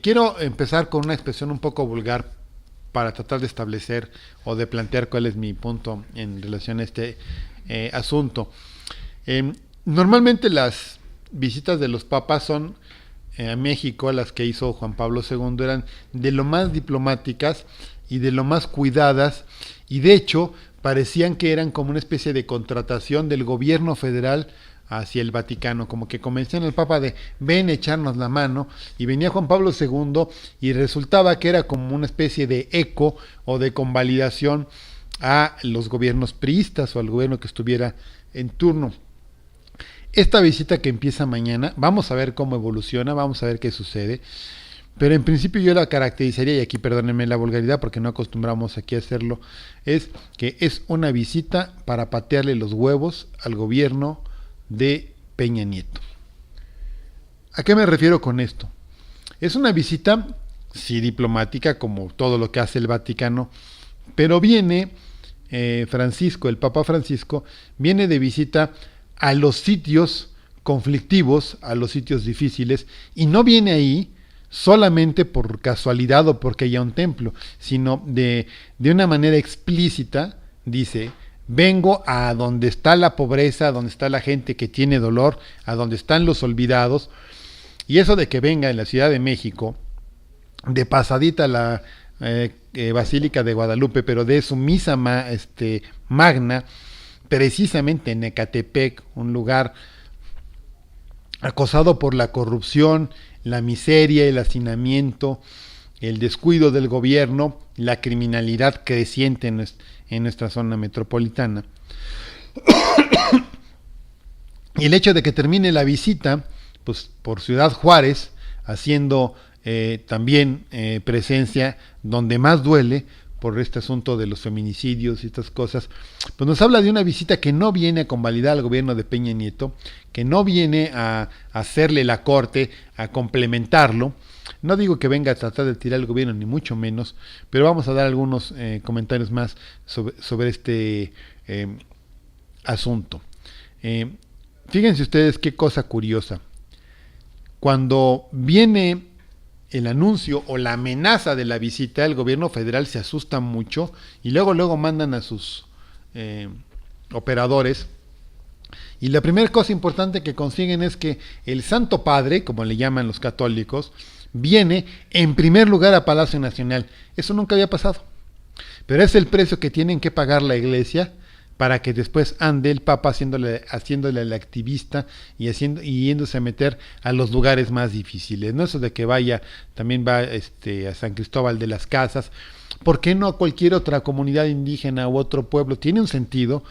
Quiero empezar con una expresión un poco vulgar para tratar de establecer o de plantear cuál es mi punto en relación a este asunto. Normalmente las visitas de los papas son a México, las que hizo Juan Pablo II, eran de lo más diplomáticas y de lo más cuidadas, y de hecho parecían que eran como una especie de contratación del gobierno federal hacia el Vaticano, como que convencían al Papa de ven echarnos la mano, y venía Juan Pablo II y resultaba que era como una especie de eco o de convalidación a los gobiernos priistas o al gobierno que estuviera en turno. Esta visita que empieza mañana, vamos a ver cómo evoluciona, vamos a ver qué sucede, pero en principio yo la caracterizaría, y aquí perdónenme la vulgaridad porque no acostumbramos aquí a hacerlo, es que es una visita para patearle los huevos al gobierno de Peña Nieto. ¿A qué me refiero con esto? Es una visita, sí, diplomática, como todo lo que hace el Vaticano, pero viene Francisco, el Papa Francisco, viene de visita a los sitios conflictivos, a los sitios difíciles, y no viene ahí solamente por casualidad o porque haya un templo, sino de una manera explícita, dice: vengo a donde está la pobreza, a donde está la gente que tiene dolor, a donde están los olvidados. Y eso de que venga en la Ciudad de México, de pasadita la Basílica de Guadalupe, pero de su misa magna, precisamente en Ecatepec, un lugar acosado por la corrupción, la miseria, el hacinamiento, el descuido del gobierno, la criminalidad creciente en nuestra zona metropolitana. Y el hecho de que termine la visita, pues por Ciudad Juárez, haciendo también presencia donde más duele, por este asunto de los feminicidios y estas cosas, pues nos habla de una visita que no viene a convalidar al gobierno de Peña Nieto, que no viene a hacerle la corte, a complementarlo. No digo que venga a tratar de tirar al gobierno, ni mucho menos, pero vamos a dar algunos comentarios más sobre este asunto. Fíjense ustedes qué cosa curiosa. Cuando viene el anuncio o la amenaza de la visita, el gobierno federal se asusta mucho y luego mandan a sus operadores. Y la primera cosa importante que consiguen es que el Santo Padre, como le llaman los católicos, viene en primer lugar a Palacio Nacional. Eso nunca había pasado. Pero es el precio que tienen que pagar la iglesia para que después ande el Papa haciéndole al activista y yéndose a meter a los lugares más difíciles. No eso de que también va a San Cristóbal de las Casas. ¿Por qué no a cualquier otra comunidad indígena u otro pueblo? Tiene un sentido,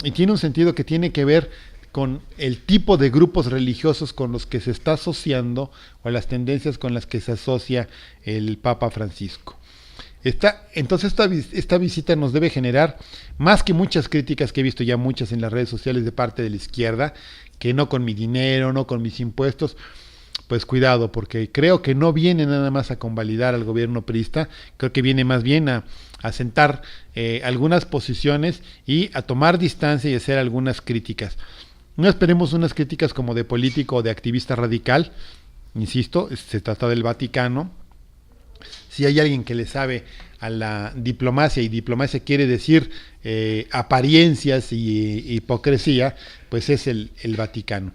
y tiene un sentido que tiene que ver con el tipo de grupos religiosos con los que se está asociando o las tendencias con las que se asocia el Papa Francisco. Entonces esta visita nos debe generar, más que muchas críticas que he visto ya muchas en las redes sociales de parte de la izquierda, que no con mi dinero, no con mis impuestos, pues cuidado, porque creo que no viene nada más a convalidar al gobierno priista, creo que viene más bien a sentar algunas posiciones y a tomar distancia y hacer algunas críticas. No esperemos unas críticas como de político o de activista radical, insisto, se trata del Vaticano. Si hay alguien que le sabe a la diplomacia, y diplomacia quiere decir apariencias y hipocresía, pues es el Vaticano.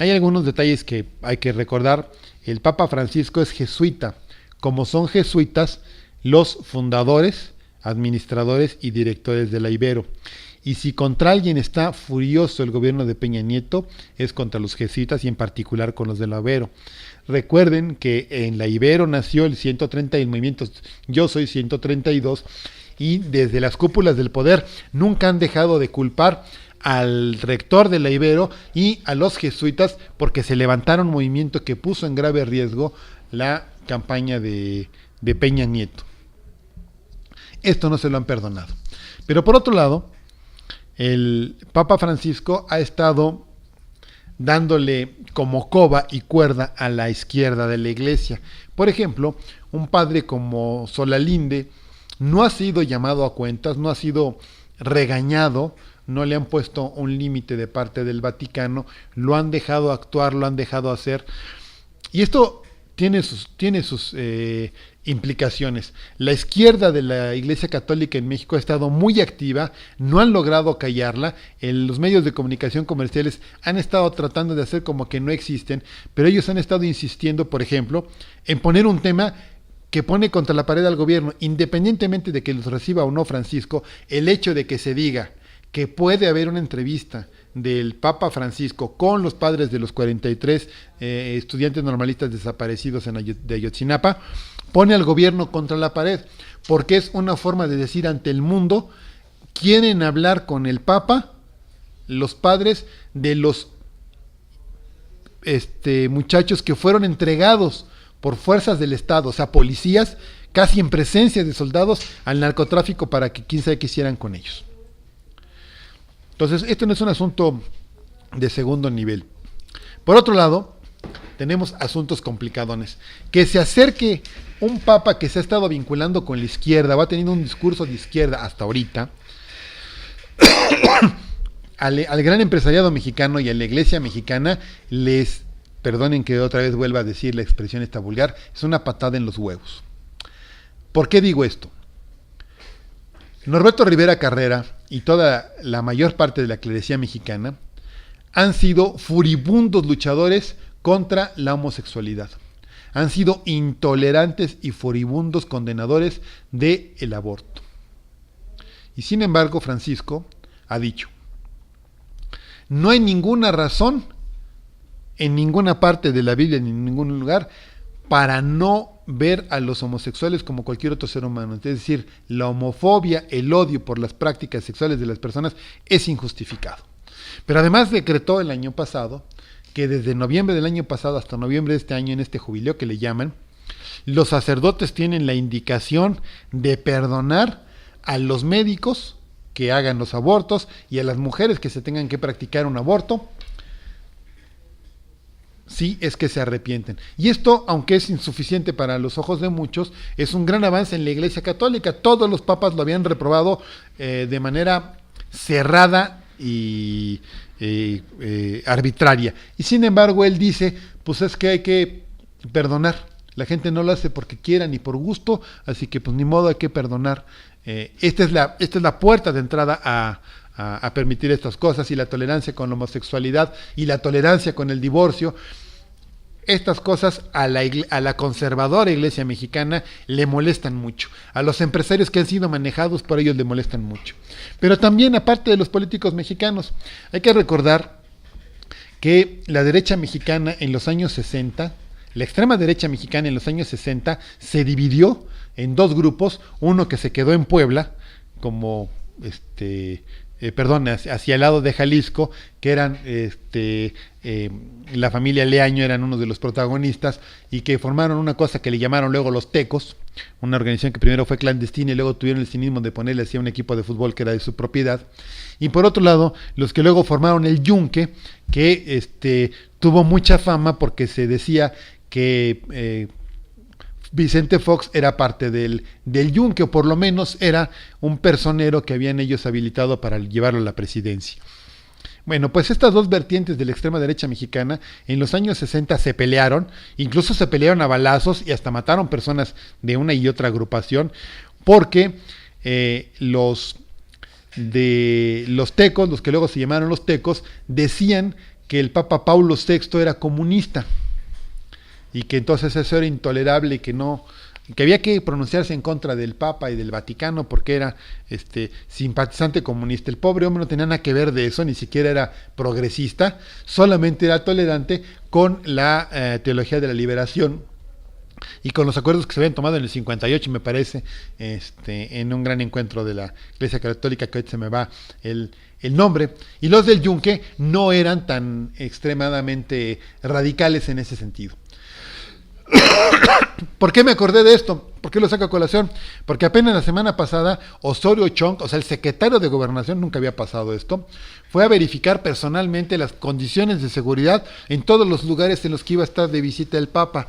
Hay algunos detalles que hay que recordar. El Papa Francisco es jesuita, como son jesuitas los fundadores, administradores y directores de la Ibero. Y si contra alguien está furioso el gobierno de Peña Nieto, es contra los jesuitas y en particular con los de la Ibero. Recuerden que en la Ibero nació el 130 y el movimiento Yo Soy 132, y desde las cúpulas del poder nunca han dejado de culpar al rector de la Ibero y a los jesuitas porque se levantaron un movimiento que puso en grave riesgo la campaña de Peña Nieto. Esto no se lo han perdonado. Pero por otro lado, el Papa Francisco ha estado dándole como coba y cuerda a la izquierda de la iglesia. Por ejemplo, un padre como Solalinde no ha sido llamado a cuentas, no ha sido regañado, no le han puesto un límite de parte del Vaticano, lo han dejado actuar, lo han dejado hacer. Y esto tiene sus implicaciones. La izquierda de la Iglesia Católica en México ha estado muy activa, no han logrado callarla, los medios de comunicación comerciales han estado tratando de hacer como que no existen, pero ellos han estado insistiendo, por ejemplo, en poner un tema que pone contra la pared al gobierno, independientemente de que los reciba o no Francisco. El hecho de que se diga que puede haber una entrevista del Papa Francisco con los padres de los 43 estudiantes normalistas desaparecidos de Ayotzinapa, pone al gobierno contra la pared, porque es una forma de decir ante el mundo: quieren hablar con el Papa los padres de los muchachos que fueron entregados por fuerzas del Estado, o sea, policías, casi en presencia de soldados, al narcotráfico para que quién sabe qué hicieran con ellos. Entonces, esto no es un asunto de segundo nivel. Por otro lado, tenemos asuntos complicadones. Que se acerque un papa que se ha estado vinculando con la izquierda, va teniendo un discurso de izquierda hasta ahorita, al gran empresariado mexicano y a la iglesia mexicana perdonen que otra vez vuelva a decir la expresión esta vulgar, es una patada en los huevos. ¿Por qué digo esto? Norberto Rivera Carrera y toda la mayor parte de la clerecía mexicana han sido furibundos luchadores contra la homosexualidad. Han sido intolerantes y furibundos condenadores del aborto. Y sin embargo, Francisco ha dicho: no hay ninguna razón en ninguna parte de la Biblia ni en ningún lugar para no ver a los homosexuales como cualquier otro ser humano. Es decir, la homofobia, el odio por las prácticas sexuales de las personas es injustificado. Pero además decretó el año pasado que desde noviembre del año pasado hasta noviembre de este año, en este jubileo que le llaman, los sacerdotes tienen la indicación de perdonar a los médicos que hagan los abortos y a las mujeres que se tengan que practicar un aborto, si es que se arrepienten. Y esto, aunque es insuficiente para los ojos de muchos, es un gran avance en la Iglesia Católica. Todos los papas lo habían reprobado de manera cerrada y arbitraria. Y sin embargo, él dice, pues es que hay que perdonar. La gente no lo hace porque quiera ni por gusto, así que pues ni modo, hay que perdonar. Esta es la puerta de entrada a permitir estas cosas, y la tolerancia con la homosexualidad y la tolerancia con el divorcio. Estas cosas a la conservadora iglesia mexicana le molestan mucho. A los empresarios que han sido manejados por ellos le molestan mucho. Pero también, aparte de los políticos mexicanos, hay que recordar que la derecha mexicana en los años 60, la extrema derecha mexicana en los años 60, se dividió en dos grupos: uno que se quedó en Puebla, como hacia el lado de Jalisco, que eran la familia Leaño, eran uno de los protagonistas, y que formaron una cosa que le llamaron luego los Tecos, una organización que primero fue clandestina y luego tuvieron el cinismo de ponerle así a un equipo de fútbol que era de su propiedad. Y por otro lado, los que luego formaron el Yunque, que tuvo mucha fama porque se decía que Vicente Fox era parte del Yunque, o por lo menos era un personero que habían ellos habilitado para llevarlo a la presidencia. Bueno, pues estas dos vertientes de la extrema derecha mexicana en los años 60 se pelearon, incluso se pelearon a balazos y hasta mataron personas de una y otra agrupación, porque los Tecos, los que luego se llamaron los Tecos, decían que el Papa Paulo VI era comunista, y que entonces eso era intolerable y que había que pronunciarse en contra del Papa y del Vaticano porque era simpatizante comunista. El pobre hombre no tenía nada que ver de eso, ni siquiera era progresista, solamente era tolerante con la teología de la liberación y con los acuerdos que se habían tomado en el 58, me parece, en un gran encuentro de la Iglesia Católica, que hoy se me va el nombre. Y los del Yunque no eran tan extremadamente radicales en ese sentido. ¿Por qué me acordé de esto? ¿Por qué lo saco a colación? Porque apenas la semana pasada Osorio Chong, o sea, el secretario de Gobernación, nunca había pasado esto, fue a verificar personalmente las condiciones de seguridad en todos los lugares en los que iba a estar de visita el Papa.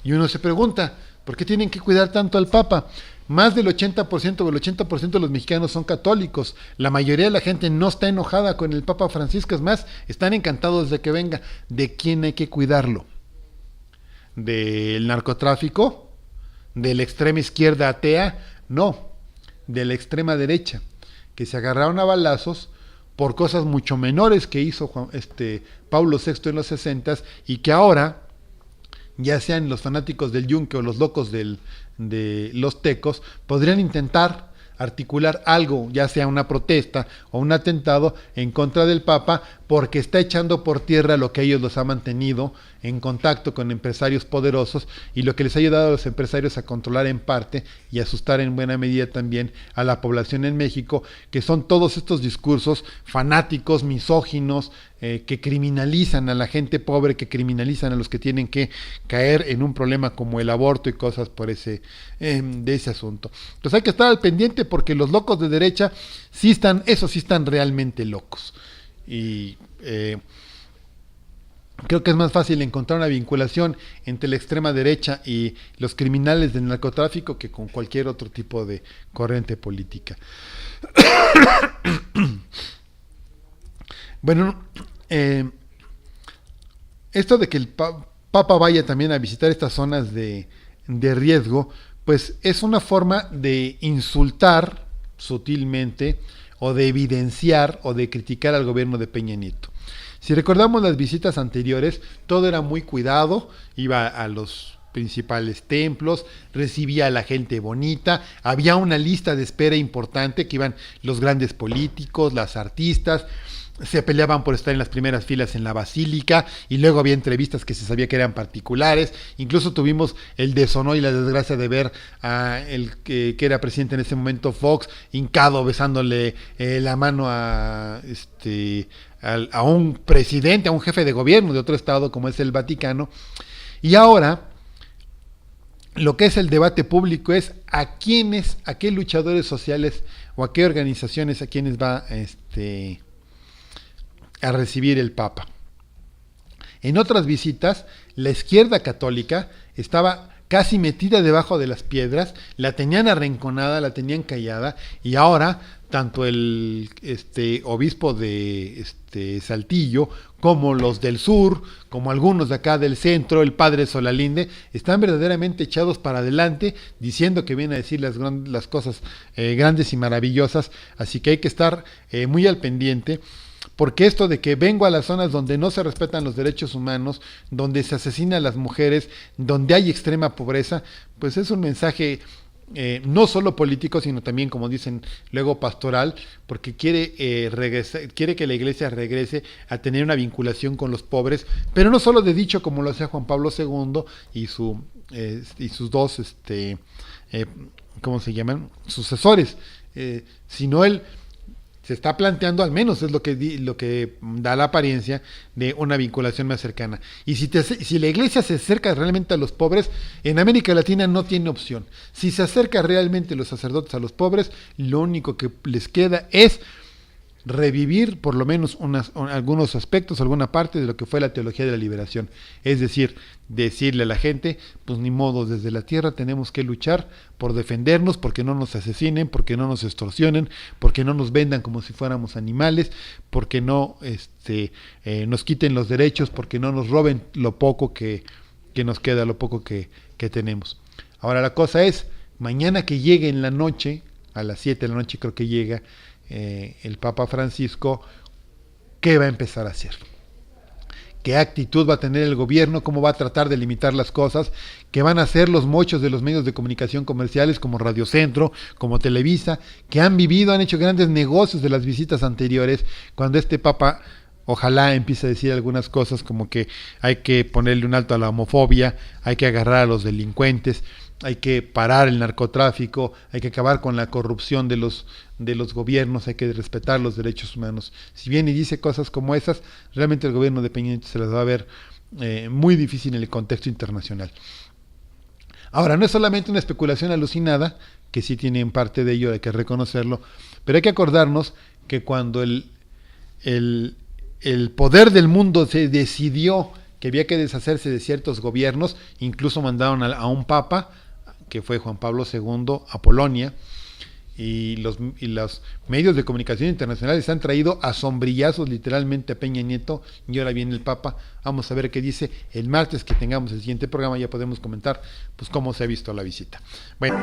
Y uno se pregunta, ¿por qué tienen que cuidar tanto al Papa? Más del 80% o el 80% de los mexicanos son católicos. La mayoría de la gente no está enojada con el Papa Francisco, es más, están encantados de que venga. ¿De quién hay que cuidarlo? ¿Del narcotráfico? ¿De la extrema izquierda atea? No, de la extrema derecha, que se agarraron a balazos por cosas mucho menores que hizo Pablo VI en los 60 y que ahora, ya sean los fanáticos del Yunque o los locos de los tecos, podrían intentar articular algo, ya sea una protesta o un atentado en contra del Papa, porque está echando por tierra lo que ellos los ha mantenido en contacto con empresarios poderosos y lo que les ha ayudado a los empresarios a controlar en parte y asustar en buena medida también a la población en México, que son todos estos discursos fanáticos, misóginos, que criminalizan a la gente pobre, que criminalizan a los que tienen que caer en un problema como el aborto y cosas por de ese asunto. Entonces hay que estar al pendiente porque los locos de derecha sí están realmente locos. Y creo que es más fácil encontrar una vinculación entre la extrema derecha y los criminales del narcotráfico que con cualquier otro tipo de corriente política. Bueno, esto de que el Papa vaya también a visitar estas zonas de riesgo, pues es una forma de insultar sutilmente o de evidenciar o de criticar al gobierno de Peña Nieto. Si recordamos las visitas anteriores, todo era muy cuidado, iba a los principales templos, recibía a la gente bonita, había una lista de espera importante que iban los grandes políticos, las artistas, se peleaban por estar en las primeras filas en la basílica y luego había entrevistas que se sabía que eran particulares, incluso tuvimos el deshonor y la desgracia de ver a el que era presidente en ese momento, Fox, hincado besándole la mano a un presidente, a un jefe de gobierno de otro estado como es el Vaticano. Y ahora lo que es el debate público es a qué luchadores sociales o a qué organizaciones a quienes va a recibir el Papa. En otras visitas, la izquierda católica estaba casi metida debajo de las piedras, la tenían arrinconada, la tenían callada, y ahora tanto el obispo de Saltillo, como los del sur, como algunos de acá del centro, el padre Solalinde, están verdaderamente echados para adelante, diciendo que viene a decir las cosas grandes y maravillosas, así que hay que estar muy al pendiente. Porque esto de que vengo a las zonas donde no se respetan los derechos humanos, donde se asesina a las mujeres, donde hay extrema pobreza, pues es un mensaje no solo político, sino también, como dicen luego, pastoral, porque quiere que la iglesia regrese a tener una vinculación con los pobres, pero no solo de dicho como lo hacía Juan Pablo II y sus dos, ¿cómo se llaman? Sucesores, sino él se está planteando, al menos es lo que da la apariencia de una vinculación más cercana. Y si la iglesia se acerca realmente a los pobres, en América Latina no tiene opción. Si se acerca realmente los sacerdotes a los pobres, lo único que les queda es revivir por lo menos algunos aspectos, alguna parte de lo que fue la teología de la liberación. Es decir, decirle a la gente, pues ni modo, desde la tierra tenemos que luchar por defendernos, porque no nos asesinen, porque no nos extorsionen, porque no nos vendan como si fuéramos animales, porque no nos quiten los derechos, porque no nos roben lo poco que nos queda, lo poco que tenemos. Ahora la cosa es, mañana que llegue en la noche, a las 7 de la noche creo que llega, el Papa Francisco, ¿qué va a empezar a hacer? ¿Qué actitud va a tener el gobierno? ¿Cómo va a tratar de limitar las cosas? ¿Qué van a hacer los mochos de los medios de comunicación comerciales como Radio Centro, como Televisa, que han hecho grandes negocios de las visitas anteriores, cuando este Papa ojalá empiece a decir algunas cosas como que hay que ponerle un alto a la homofobia, hay que agarrar a los delincuentes, hay que parar el narcotráfico, hay que acabar con la corrupción de los gobiernos, hay que respetar los derechos humanos. Si viene y dice cosas como esas, realmente el gobierno de Peña Nieto se las va a ver muy difícil en el contexto internacional. Ahora, no es solamente una especulación alucinada, que sí tiene en parte de ello, hay que reconocerlo, pero hay que acordarnos que cuando el, el poder del mundo se decidió que había que deshacerse de ciertos gobiernos, incluso mandaron a un papa, que fue Juan Pablo II, a Polonia, y los medios de comunicación internacionales han traído a sombrillazos literalmente a Peña Nieto, y ahora viene el Papa. Vamos a ver qué dice. El martes que tengamos el siguiente programa ya podemos comentar pues cómo se ha visto la visita. Bueno.